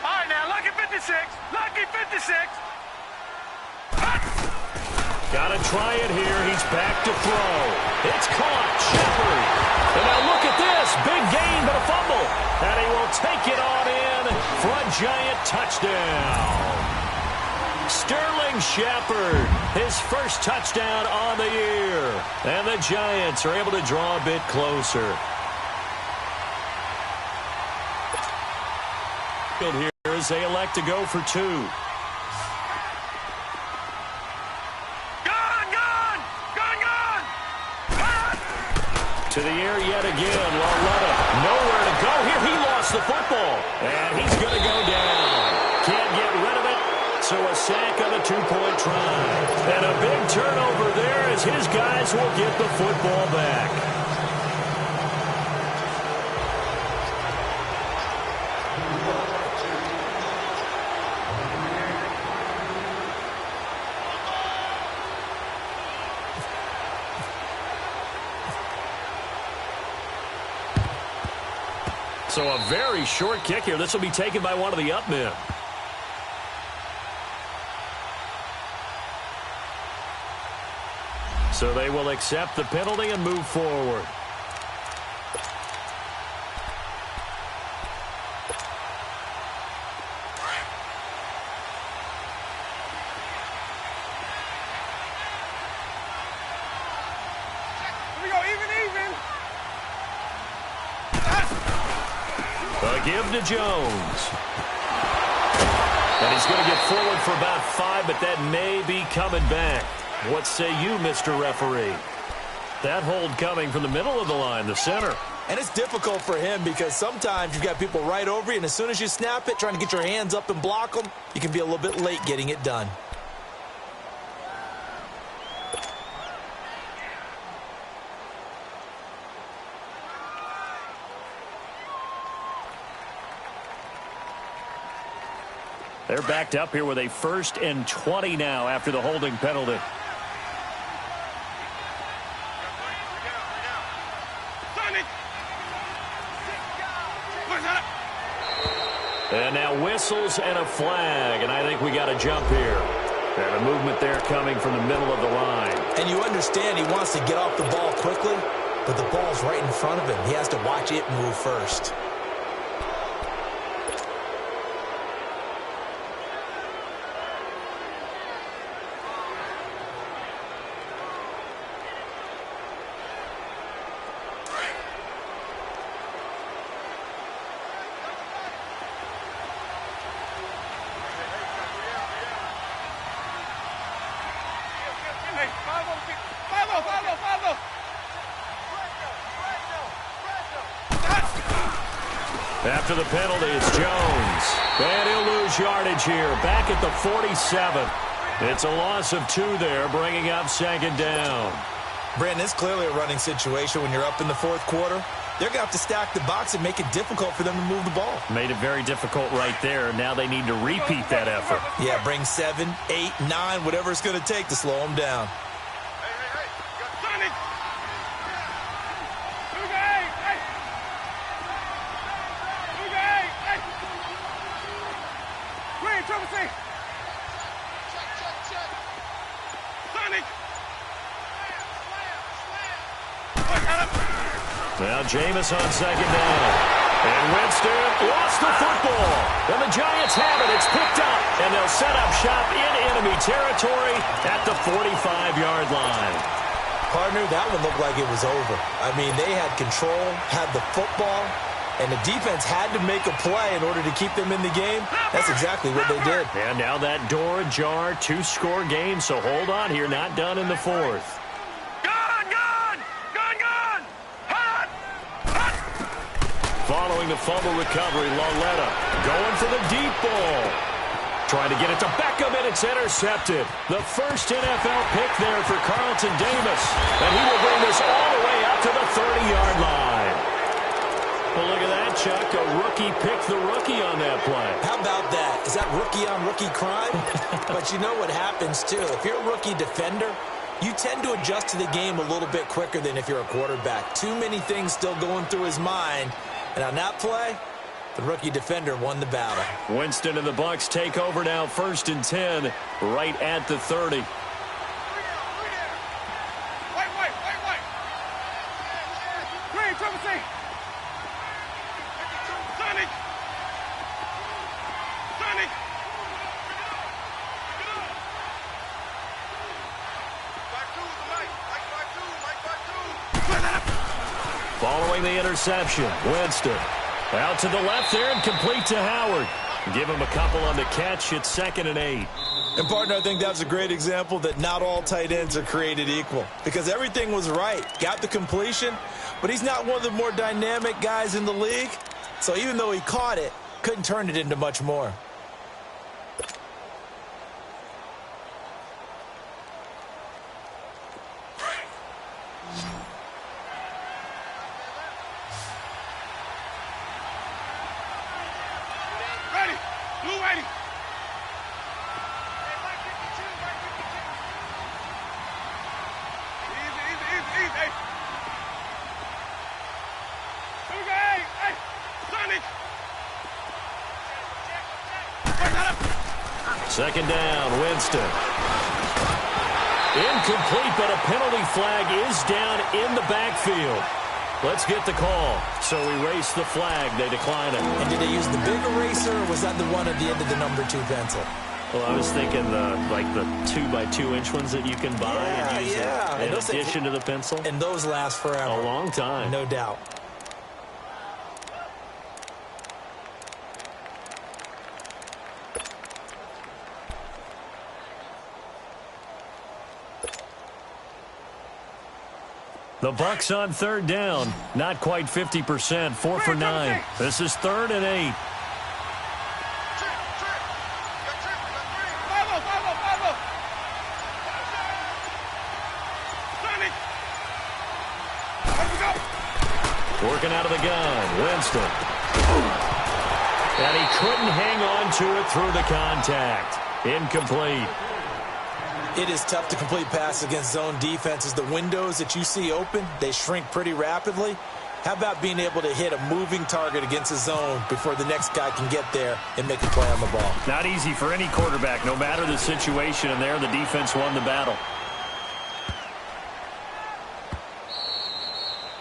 right, now, lucky 56. Lucky 56. Got to try it here. He's back to throw. It's caught. Shepard. And now look at this. Big gain, but a fumble. And he will take it on in for a Giant touchdown. Sterling Shepard, his first touchdown on the year. And the Giants are able to draw a bit closer. Here as they elect to go for 2. To the air yet again. Lauletta nowhere to go here. He lost the football. And he's going to go down. Can't get rid of it. So a sack on a 2-point try. And a big turnover there as his guys will get the football back. So a very short kick here. This will be taken by one of the up men. So they will accept the penalty and move forward. Here we go, even. A give to Jones. And he's going to get forward for about 5, but that may be coming back. What say you, Mr. Referee? That hold coming from the middle of the line, the center. And it's difficult for him because sometimes you've got people right over you, and as soon as you snap it, trying to get your hands up and block them, you can be a little bit late getting it done. They're backed up here with a 1st and 20 now after the holding penalty. And now whistles and a flag, and I think we got a jump here. And a movement there coming from the middle of the line. And you understand he wants to get off the ball quickly, but the ball's right in front of him. He has to watch it move first. After the penalty, it's Jones. And he'll lose yardage here, back at the 47. It's a loss of 2 there, bringing up 2nd down. Brandon, it's clearly a running situation when you're up in the 4th quarter. They're going to have to stack the box and make it difficult for them to move the ball. Made it very difficult right there. Now they need to repeat that effort. Yeah, bring 7, 8, 9, whatever it's going to take to slow them down. Now Jameis on 2nd down. And Winston lost the football. And the Giants have it. It's picked up. And they'll set up shop in enemy territory at the 45-yard line. Partner, that one looked like it was over. I mean, they had control, had the football, and the defense had to make a play in order to keep them in the game. That's exactly what they did. And now that door ajar, 2-score game. So hold on here. Not done in the 4th. Following the fumble recovery, Lauletta going for the deep ball. Trying to get it to Beckham, and it's intercepted. The first NFL pick there for Carlton Davis. And he will bring this all the way up to the 30-yard line. Well, look at that, Chuck. A rookie picked the rookie on that play. How about that? Is that rookie-on-rookie crime? But you know what happens, too. If you're a rookie defender, you tend to adjust to the game a little bit quicker than if you're a quarterback. Too many things still going through his mind. And on that play, the rookie defender won the battle. Winston and the Bucs take over now, 1st and 10, right at the 30. Following the interception, Winston out to the left there and complete to Howard. Give him a couple on the catch. It's 2nd and 8. And, partner, I think that's a great example that not all tight ends are created equal because everything was right. Got the completion, but he's not one of the more dynamic guys in the league. So even though he caught it, couldn't turn it into much more. Second down, Winston. Incomplete, but a penalty flag is down in the backfield. Let's get the call. So erase the flag. They decline it. And did they use the big eraser, or was that the one at the end of the number 2 pencil? Well, I was thinking the 2x2-inch ones that you can buy and use in addition to the pencil. And those last forever. A long time. No doubt. The Bucks on third down. Not quite 50%. 4 for 9. This is 3rd and 8. Working out of the gun. Winston. And he couldn't hang on to it through the contact. Incomplete. It is tough to complete passes against zone defenses. The windows that you see open, they shrink pretty rapidly. How about being able to hit a moving target against a zone before the next guy can get there and make a play on the ball? Not easy for any quarterback, no matter the situation, and there the defense won the battle.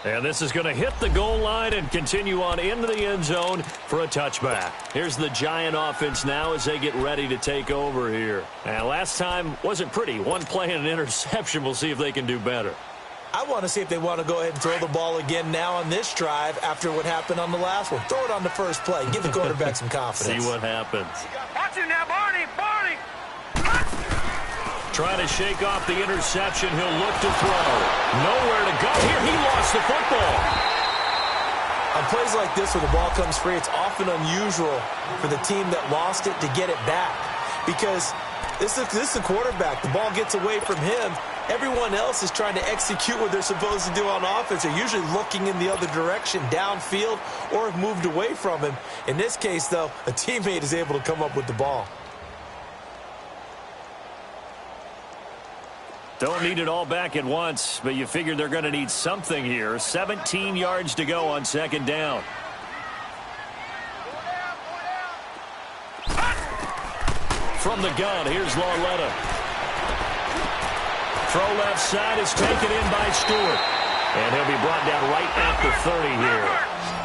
And this is going to hit the goal line and continue on into the end zone for a touchback. Here's the Giant offense now as they get ready to take over here. And last time wasn't pretty. One play and an interception. We'll see if they can do better. I want to see if they want to go ahead and throw the ball again now on this drive after what happened on the last one. Throw it on the first play. Give the quarterback some confidence. See what happens. Watch it now, Barney. Barney. Trying to shake off the interception. He'll look to throw. Nowhere to go. Here, he lost the football. On plays like this where the ball comes free, it's often unusual for the team that lost it to get it back. Because this is the quarterback. The ball gets away from him. Everyone else is trying to execute what they're supposed to do on offense. They're usually looking in the other direction, downfield, or have moved away from him. In this case, though, a teammate is able to come up with the ball. Don't need it all back at once, but you figure they're going to need something here. 17 yards to go on 2nd down. From the gun, here's Lauletta. Throw left side is taken in by Stewart. And he'll be brought down right at the 30 here.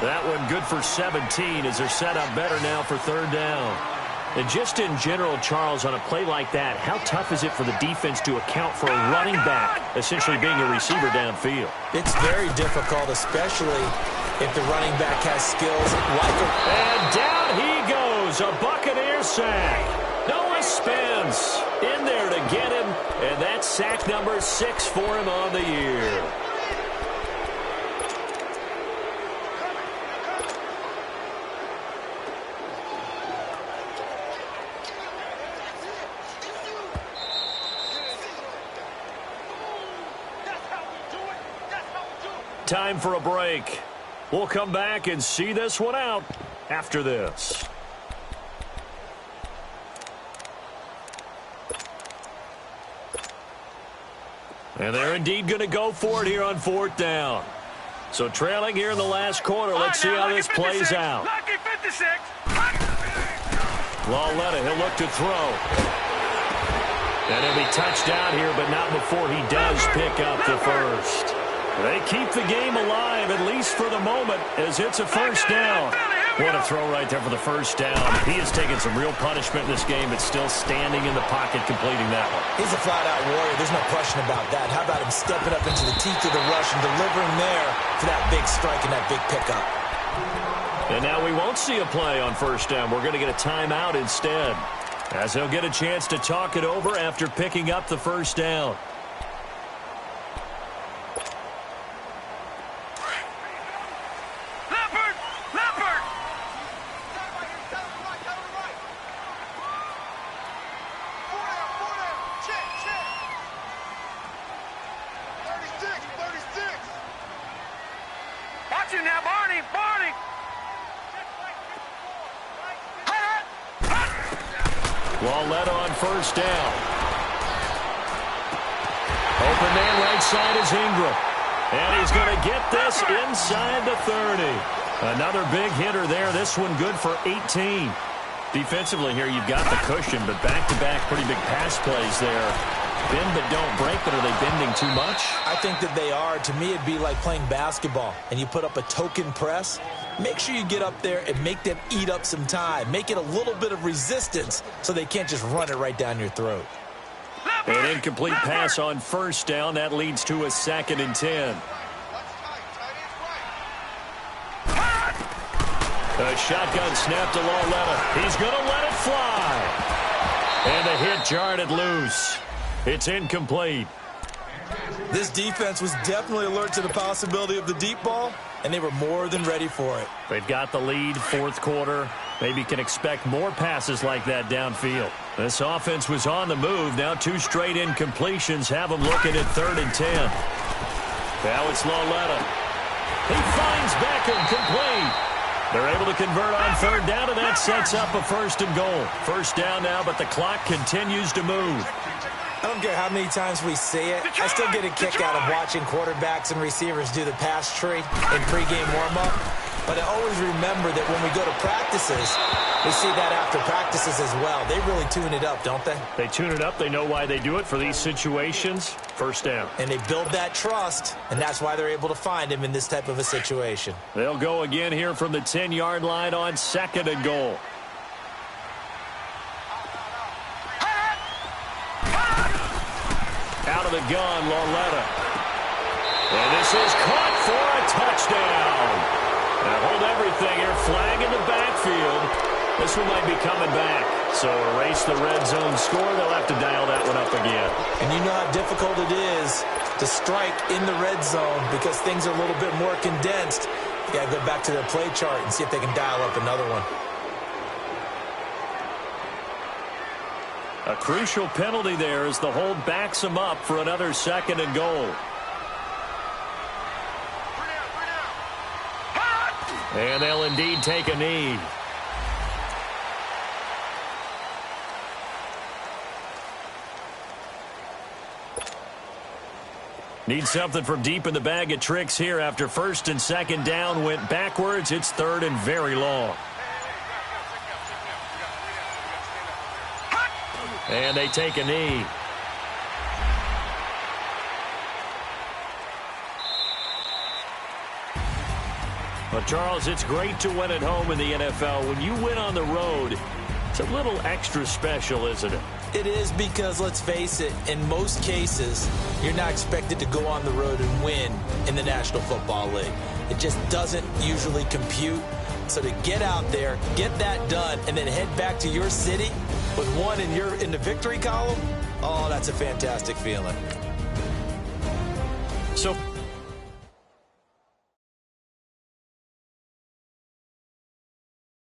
That one good for 17 as they're set up better now for 3rd down. And just in general, Charles, on a play like that, how tough is it for the defense to account for a running back essentially being a receiver downfield? It's very difficult, especially if the running back has skills like a... And down he goes, a Buccaneer sack. Noah Spence in there to get him, and that's sack number 6 for him on the year. Time for a break. We'll come back and see this one out after this. And they're indeed going to go for it here on 4th down. So trailing here in the last quarter. Let's see how this plays out. Lauletta, he'll look to throw. And he'll be touched down here, but not before he does pick up the first. They keep the game alive, at least for the moment, as it's a 1st down. What a throw right there for the 1st down. He has taken some real punishment in this game, but still standing in the pocket, completing that one. He's a flat-out warrior. There's no question about that. How about him stepping up into the teeth of the rush and delivering there for that big strike and that big pickup? And now we won't see a play on 1st down. We're going to get a timeout instead, as he'll get a chance to talk it over after picking up the 1st down. Lauletta on 1st down. Open man right side is Ingram. And he's going to get this inside the 30. Another big hitter there. This one good for 18. Defensively here, you've got the cushion, but back-to-back pretty big pass plays there. Bend but don't break, but are they bending too much? I think that they are. To me, it'd be like playing basketball, and you put up a token press. Make sure you get up there and make them eat up some time. Make it a little bit of resistance so they can't just run it right down your throat. An incomplete pass on 1st down. That leads to a 2nd and 10. A shotgun snap to Lauletta. He's going to let it fly. And the hit jarred it loose. It's incomplete. This defense was definitely alert to the possibility of the deep ball, and they were more than ready for it. They've got the lead, fourth quarter. Maybe can expect more passes like that downfield. This offense was on the move. Now 2 straight incompletions have them looking at 3rd and 10. Now it's Lauletta. He finds Beckham complete. They're able to convert on 3rd down, and that sets up a 1st and goal. 1st down now, but the clock continues to move. I don't care how many times we see it. I still get a kick out of watching quarterbacks and receivers do the pass tree in pregame warm-up. But I always remember that when we go to practices, we see that after practices as well. They really tune it up, don't they? They tune it up. They know why they do it for these situations. 1st down. And they build that trust, and that's why they're able to find him in this type of a situation. They'll go again here from the 10-yard line on 2nd and goal. Out of the gun, Lauletta. And this is caught for a touchdown. Now hold everything here. Flag in the backfield. This one might be coming back. So erase the red zone score. They'll have to dial that one up again. And you know how difficult it is to strike in the red zone because things are a little bit more condensed. You got to go back to their play chart and see if they can dial up another one. A crucial penalty there as the hold backs them up for another 2nd and goal. And they'll indeed take a knee. Need something from deep in the bag of tricks here after 1st and 2nd down went backwards. It's 3rd and very long. And they take a knee. Well, Charles, it's great to win at home in the NFL. When you win on the road, it's a little extra special, isn't it? It is because, let's face it, in most cases, you're not expected to go on the road and win in the National Football League. It just doesn't usually compute. So to get out there, get that done, and then head back to your city with one in the victory column, oh, that's a fantastic feeling. So